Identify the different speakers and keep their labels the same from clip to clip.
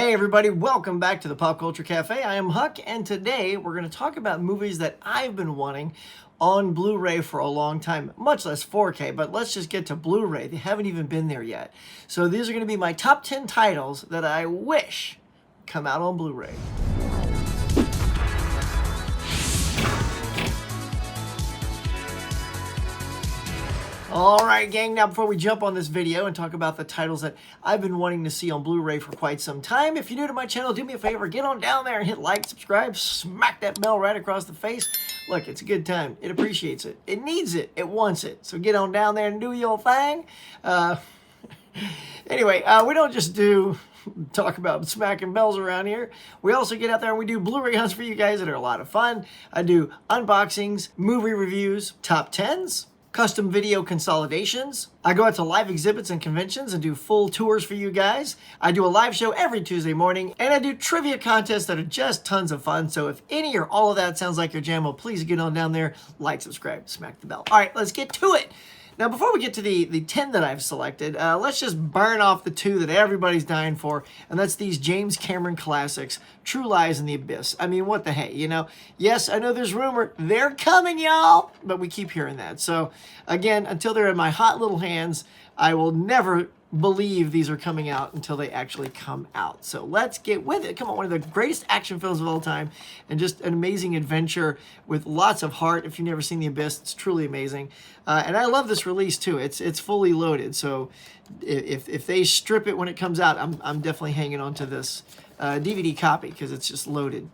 Speaker 1: Hey everybody, welcome back to the Pop Culture Cafe. I am Huck, and today we're going to talk about movies that I've been wanting on Blu-ray for a long time, much less 4K, but let's just get to Blu-ray. They haven't even been there yet. So these are going to be my top 10 titles that I wish come out on Blu-ray. Alright gang, now before we jump on this video and talk about the titles that I've been wanting to see on Blu-ray for quite some time, if you're new to my channel, do me a favor, get on down there and hit like, subscribe, smack that bell right across the face. Look, it's a good time. It appreciates it. It needs it. It wants it. So get on down there and do your thing. Anyway, we don't just talk about smacking bells around here. We also get out there and we do Blu-ray hunts for you guys that are a lot of fun. I do unboxings, movie reviews, top 10s, custom video consolidations. I go out to live exhibits and conventions and do full tours for you guys. I do a live show every Tuesday morning, and I do trivia contests that are just tons of fun. So if any or all of that sounds like your jam, well, please get on down there, like, subscribe, smack the bell. All right, let's get to it. Now, before we get to the 10 that I've selected, let's just burn off the 2 that everybody's dying for, and that's these James Cameron classics, True Lies and The Abyss. I mean, what the hey, you know? Yes, I know there's rumor. They're coming, y'all! But we keep hearing that. So, again, until they're in my hot little hands, I will never believe these are coming out until they actually come out. So let's get with it. Come on, one of the greatest action films of all time, and just an amazing adventure with lots of heart. If you've never seen The Abyss, it's truly amazing. And I love this release too. It's fully loaded. So if they strip it when it comes out, I'm definitely hanging on to this DVD copy because it's just loaded.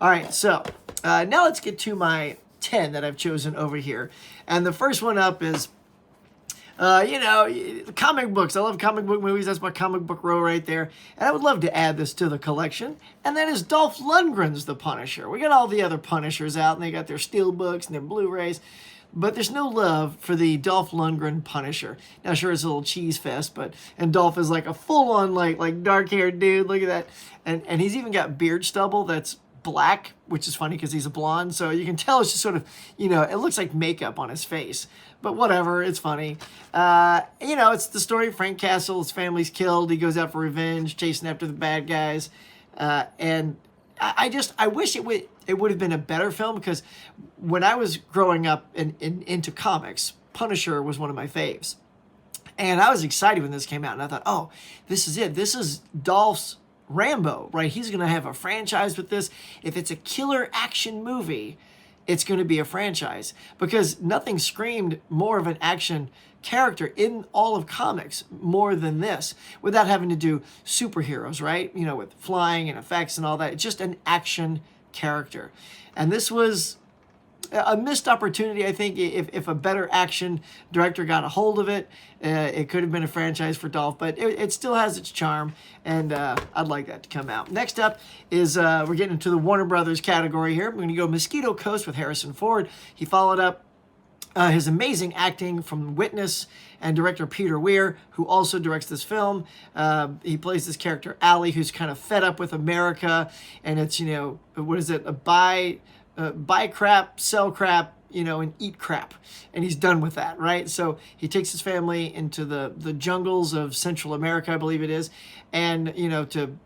Speaker 1: All right, so now let's get to my 10 that I've chosen over here. And the first one up is you know, comic books. I love comic book movies. That's my comic book row right there. And I would love to add this to the collection. And that is Dolph Lundgren's The Punisher. We got all the other Punishers out, and they got their Steelbooks and their Blu-rays. But there's no love for the Dolph Lundgren Punisher. Now, sure, it's a little cheese fest, and Dolph is like a full-on, like dark-haired dude. Look at that. And he's even got beard stubble that's black, which is funny because he's a blonde, so you can tell it's just sort of, you know, it looks like makeup on his face, but whatever, it's funny. You know, it's the story of Frank Castle. His family's killed. He goes out for revenge, chasing after the bad guys, and I wish it would have been a better film, because when I was growing up into comics, Punisher was one of my faves, and I was excited when this came out, and I thought, oh, this is it. This is Dolph's Rambo, right? He's going to have a franchise with this. If it's a killer action movie, it's going to be a franchise, because nothing screamed more of an action character in all of comics more than this, without having to do superheroes, right? You know, with flying and effects and all that. It's just an action character. And this was a missed opportunity, I think. If a better action director got a hold of it, it could have been a franchise for Dolph, but it still has its charm, and I'd like that to come out. Next up is, we're getting into the Warner Brothers category here. We're going to go Mosquito Coast with Harrison Ford. He followed up his amazing acting from Witness and director Peter Weir, who also directs this film. He plays this character, Allie, who's kind of fed up with America, and it's, you know, what is it, buy crap, sell crap, you know, and eat crap. And he's done with that, right? So he takes his family into the jungles of Central America, I believe it is, and, you know, to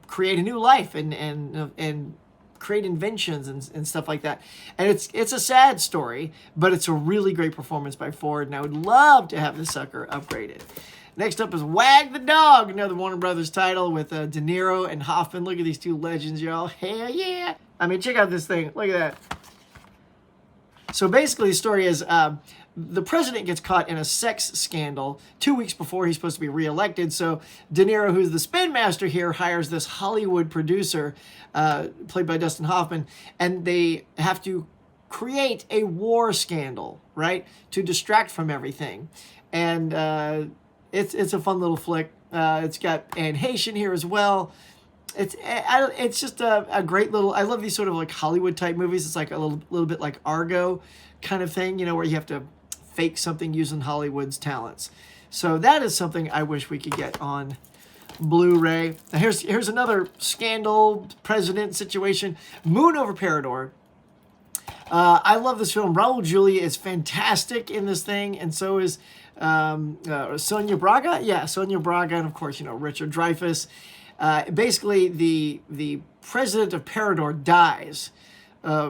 Speaker 1: create a new life and create inventions and stuff like that. And it's a sad story, but it's a really great performance by Ford, and I would love to have this sucker upgraded. Next up is Wag the Dog, another Warner Brothers title with De Niro and Hoffman. Look at these two legends, y'all. Hell yeah! I mean, check out this thing. Look at that. So basically, the story is the president gets caught in a sex scandal 2 weeks before he's supposed to be reelected. So De Niro, who's the spin master here, hires this Hollywood producer, played by Dustin Hoffman, and they have to create a war scandal, right, to distract from everything. And it's a fun little flick. It's got Anne Haitian here as well. It's just a great little, I love these sort of like Hollywood type movies. It's like a little bit like Argo kind of thing, you know, where you have to fake something using Hollywood's talents. So that is something I wish we could get on Blu-ray. Now here's another scandal president situation, Moon over Parador. I love this film. Raul Julia is fantastic in this thing, and so is Sonia Braga. Yeah, Sonia Braga, and of course, you know, Richard Dreyfuss. Basically, the president of Parador dies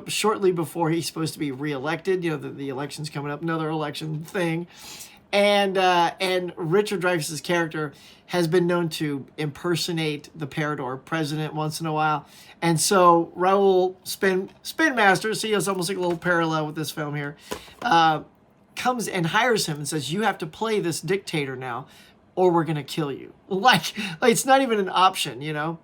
Speaker 1: shortly before he's supposed to be reelected. You know, the election's coming up, another election thing. And Richard Dreyfuss's character has been known to impersonate the Parador president once in a while. And so Raoul Spin Master, see, it's almost like a little parallel with this film here, comes and hires him and says, you have to play this dictator now, or we're going to kill you. Like, it's not even an option, you know?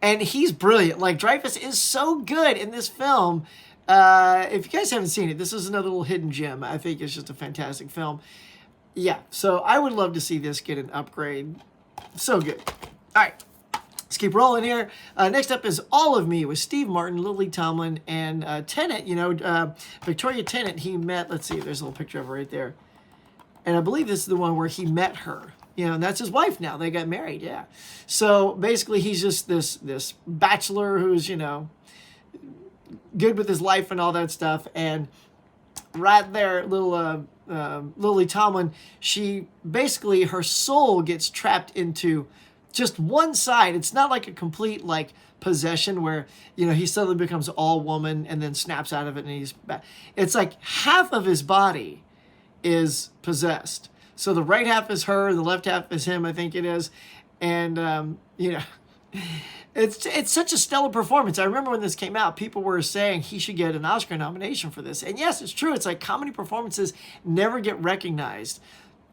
Speaker 1: And he's brilliant. Like, Dreyfuss is so good in this film. If you guys haven't seen it, this is another little hidden gem. I think it's just a fantastic film. Yeah, so I would love to see this get an upgrade. So good. All right, let's keep rolling here. Next up is All of Me with Steve Martin, Lily Tomlin, and Tennant. You know, Victoria Tennant, he met, let's see, there's a little picture of her right there. And I believe this is the one where he met her. You know, and that's his wife now. They got married, yeah. So basically, he's just this bachelor who's, you know, good with his life and all that stuff. And right there, little Lily Tomlin, she basically, her soul gets trapped into just one side. It's not like a complete like possession where, you know, he suddenly becomes all woman and then snaps out of it and he's back. It's like half of his body is possessed. So the right half is her, the left half is him, I think it is. And, you know, it's such a stellar performance. I remember when this came out, people were saying he should get an Oscar nomination for this. And yes, it's true. It's like comedy performances never get recognized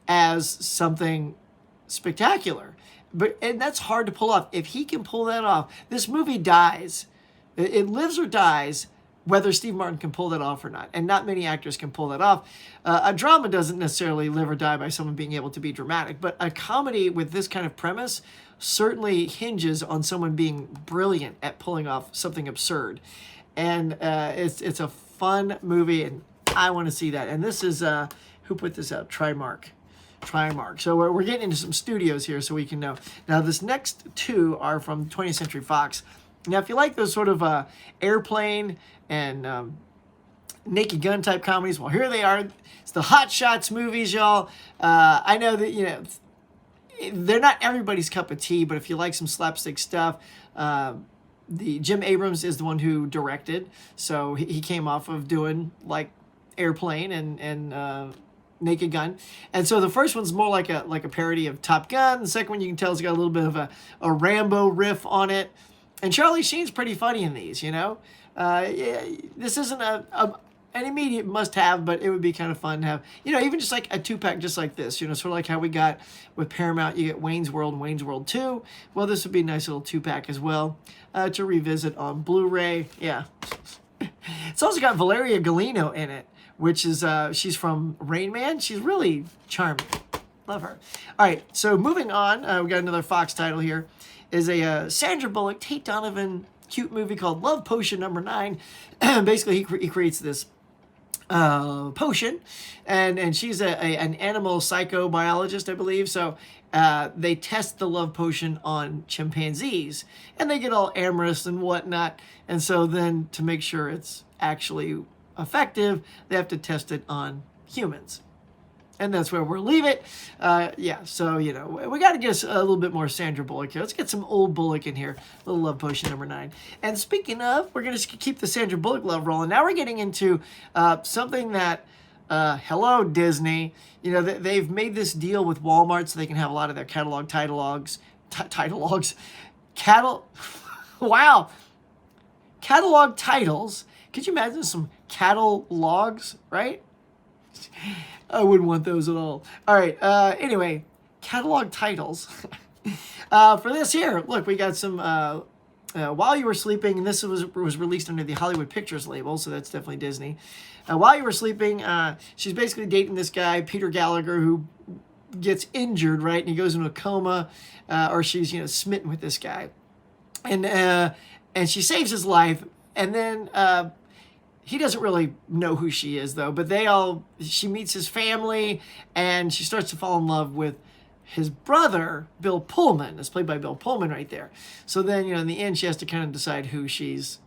Speaker 1: as something spectacular. And that's hard to pull off. If he can pull that off, this movie dies. It lives or dies whether Steve Martin can pull that off or not. And not many actors can pull that off. A drama doesn't necessarily live or die by someone being able to be dramatic, but a comedy with this kind of premise certainly hinges on someone being brilliant at pulling off something absurd. And it's a fun movie, and I want to see that. And this is, who put this out? Trimark. So we're getting into some studios here so we can know. Now, this next two are from 20th Century Fox. Now, if you like those sort of Airplane and Naked Gun type comedies, well, here they are. It's the Hot Shots movies, y'all. I know that, you know, they're not everybody's cup of tea, but if you like some slapstick stuff, the Jim Abrams is the one who directed. So he came off of doing like Airplane and Naked Gun. And so the first one's more like a parody of Top Gun. The second one, you can tell, it's got a little bit of a Rambo riff on it. And Charlie Sheen's pretty funny in these, you know. Yeah, this isn't an immediate must-have, but it would be kind of fun to have, you know, even just like a two-pack just like this, you know, sort of like how we got with Paramount, you get Wayne's World and Wayne's World 2. Well, this would be a nice little two-pack as well to revisit on Blu-ray. Yeah. It's also got Valeria Golino in it, which is, she's from Rain Man. She's really charming. Love her. All right, so moving on, we got another Fox title here. Is a Sandra Bullock, Tate Donovan cute movie called Love Potion number 9. Basically, he creates this potion, and she's an animal psychobiologist, I believe. So they test the love potion on chimpanzees, and they get all amorous and whatnot. And so then to make sure it's actually effective, they have to test it on humans. And that's where we'll leave it. Yeah, so, you know, we got to get a little bit more Sandra Bullock here. Let's get some old Bullock in here. Little Love Potion number 9. And speaking of, we're going to keep the Sandra Bullock love rolling. Now we're getting into something that, hello, Disney. You know, they've made this deal with Walmart so they can have a lot of their catalog titlogs. Wow. Catalog titles. Could you imagine some catalogs, right? I wouldn't want those at all. All right. Anyway, catalog titles. For this here, look, we got some While You Were Sleeping, and this was released under the Hollywood Pictures label, so that's definitely Disney. While You Were Sleeping, she's basically dating this guy, Peter Gallagher, who gets injured, right? And he goes into a coma, or she's, you know, smitten with this guy. And she saves his life, and then he doesn't really know who she is, though, but she meets his family, and she starts to fall in love with his brother, Bill Pullman. It's played by Bill Pullman right there. So then, you know, in the end, she has to kind of decide who she's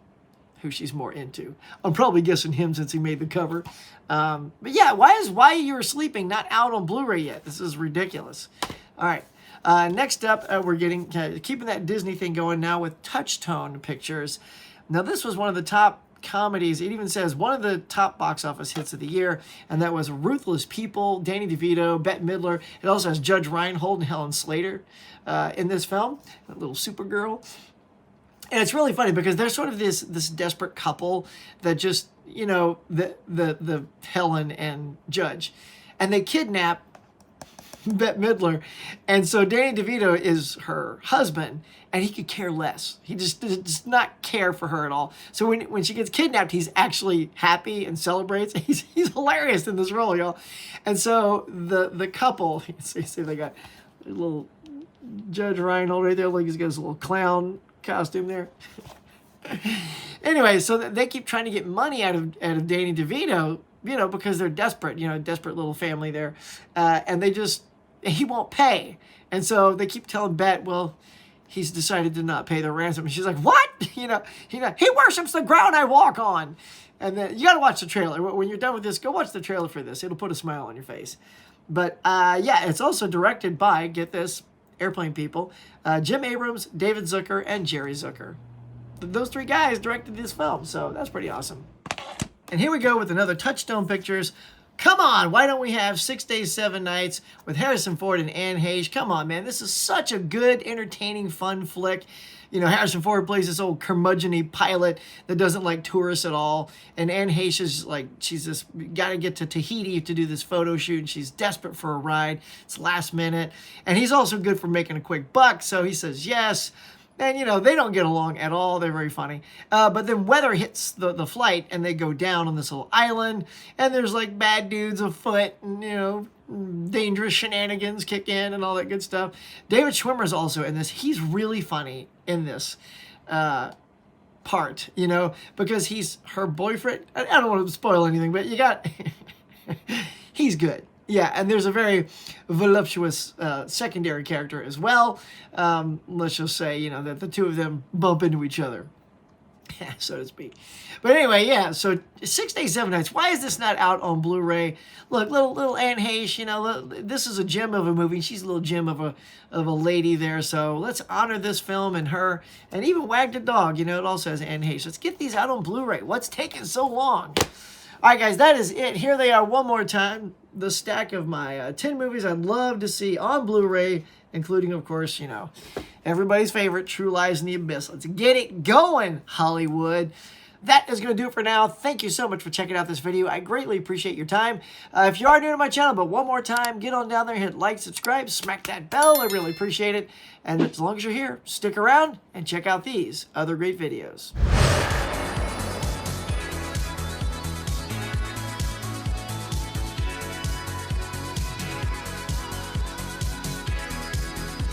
Speaker 1: more into. I'm probably guessing him since he made the cover. But yeah, why You Were Sleeping not out on Blu-ray yet? This is ridiculous. All right. Next up, we're getting keeping that Disney thing going now with Touchstone Pictures. Now, this was one of the top comedies. It even says one of the top box office hits of the year, and that was Ruthless People, Danny DeVito, Bette Midler. It also has Judge Reinhold and Helen Slater in this film, that little Supergirl. And it's really funny because they're sort of this desperate couple that just, you know, the Helen and Judge, and they kidnap Bette Midler, and so Danny DeVito is her husband, and he could care less. He just does not care for her at all. So when she gets kidnapped, he's actually happy and celebrates. He's hilarious in this role, y'all. And so the couple, see they got a little Judge Reinhold right there. Look, he's got his little clown costume there. Anyway, so they keep trying to get money out of Danny DeVito, you know, because they're desperate, you know, desperate little family there, and he won't pay, and so they keep telling Bette, well, he's decided to not pay the ransom. And she's like, what? You know, he worships the ground I walk on. And then you got to watch the trailer. When you're done with this, go watch the trailer for this. It'll put a smile on your face. But yeah, it's also directed by, get this, Airplane people, Jim Abrams, David Zucker, and Jerry Zucker. Those three guys directed this film, so that's pretty awesome. And here we go with another Touchstone Pictures. Come on, why don't we have 6 Days, 7 Nights with Harrison Ford and Anne Heche? Come on, man, this is such a good, entertaining, fun flick. You know, Harrison Ford plays this old curmudgeon-y pilot that doesn't like tourists at all. And Anne Heche is like, she's just got to get to Tahiti to do this photo shoot. And she's desperate for a ride. It's last minute. And he's also good for making a quick buck, so he says yes. And, you know, they don't get along at all. They're very funny. But then weather hits the flight, and they go down on this little island. And there's, like, bad dudes afoot, and, you know, dangerous shenanigans kick in and all that good stuff. David Schwimmer's also in this. He's really funny in this part, you know, because he's her boyfriend. I don't want to spoil anything, but you got... he's good. Yeah, and there's a very voluptuous secondary character as well. Let's just say, you know, that the two of them bump into each other, so to speak. But anyway, yeah, so 6 Days, 7 Nights. Why is this not out on Blu-ray? Look, little Anne Heche, you know, this is a gem of a movie. She's a little gem of a lady there, so let's honor this film and her. And even Wag the Dog, you know, it also has Anne Heche. Let's get these out on Blu-ray. What's taking so long? All right, guys, that is it. Here they are one more time. The stack of my 10 movies I'd love to see on Blu-ray, including, of course, you know, everybody's favorite, True Lies in the Abyss. Let's get it going, Hollywood. That is going to do it for now. Thank you so much for checking out this video. I greatly appreciate your time. If you are new to my channel, but one more time, get on down there, hit like, subscribe, smack that bell. I really appreciate it. And as long as you're here, stick around and check out these other great videos.